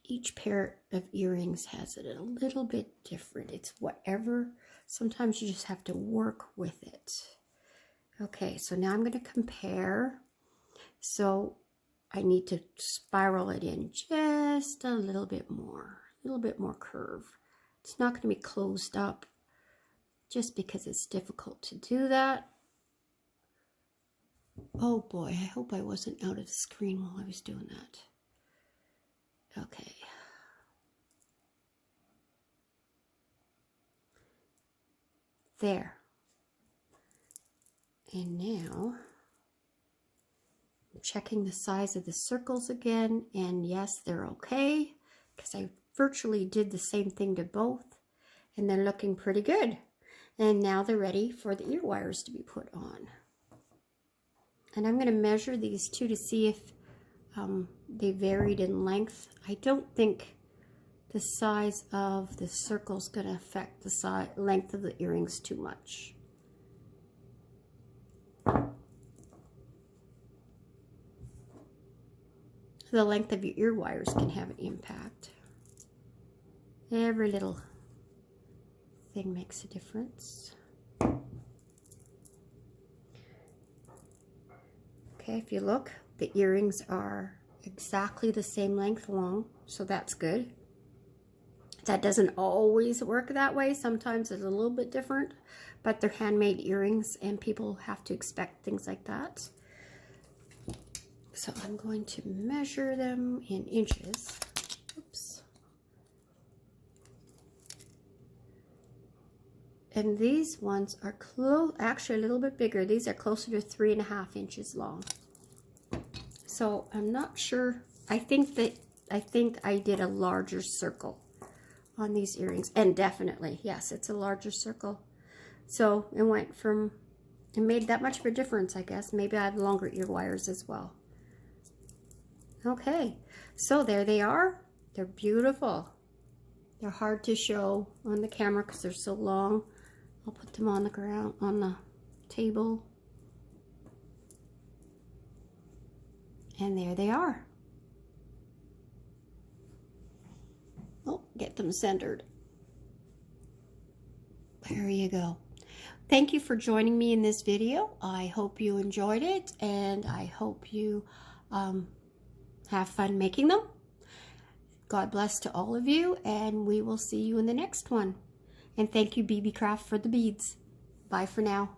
each pair of earrings has it a little bit different. It's whatever. Sometimes you just have to work with it. Okay, so now I'm going to compare. So I need to spiral it in just a little bit more curve. It's not going to be closed up just because it's difficult to do that. Oh boy, I hope I wasn't out of the screen while I was doing that. Okay. There. And now, I'm checking the size of the circles again, and yes, they're okay, because I virtually did the same thing to both, and they're looking pretty good. And now they're ready for the ear wires to be put on. And I'm going to measure these two to see if they varied in length. I don't think the size of the circle is going to affect the length of the earrings too much. The length of your ear wires can have an impact. Every little thing makes a difference. Okay, if you look, the earrings are exactly the same length long, so that's good. That doesn't always work that way. Sometimes it's a little bit different, but they're handmade earrings and people have to expect things like that. So I'm going to measure them in inches. Oops. And these ones are actually a little bit bigger. These are closer to 3.5 inches long. So I'm not sure. I think I did a larger circle on these earrings, and definitely, yes, it's a larger circle. So it went from, it made that much of a difference, I guess. Maybe I have longer ear wires as well. Okay, so there they are. They're beautiful. They're hard to show on the camera because they're so long. I'll put them on the ground, on the table. And there they are. Oh, get them centered. There you go. Thank you for joining me in this video. I hope you enjoyed it, and I hope you have fun making them. God bless to all of you, and we will see you in the next one. And thank you, Beebeecraft, for the beads. Bye for now.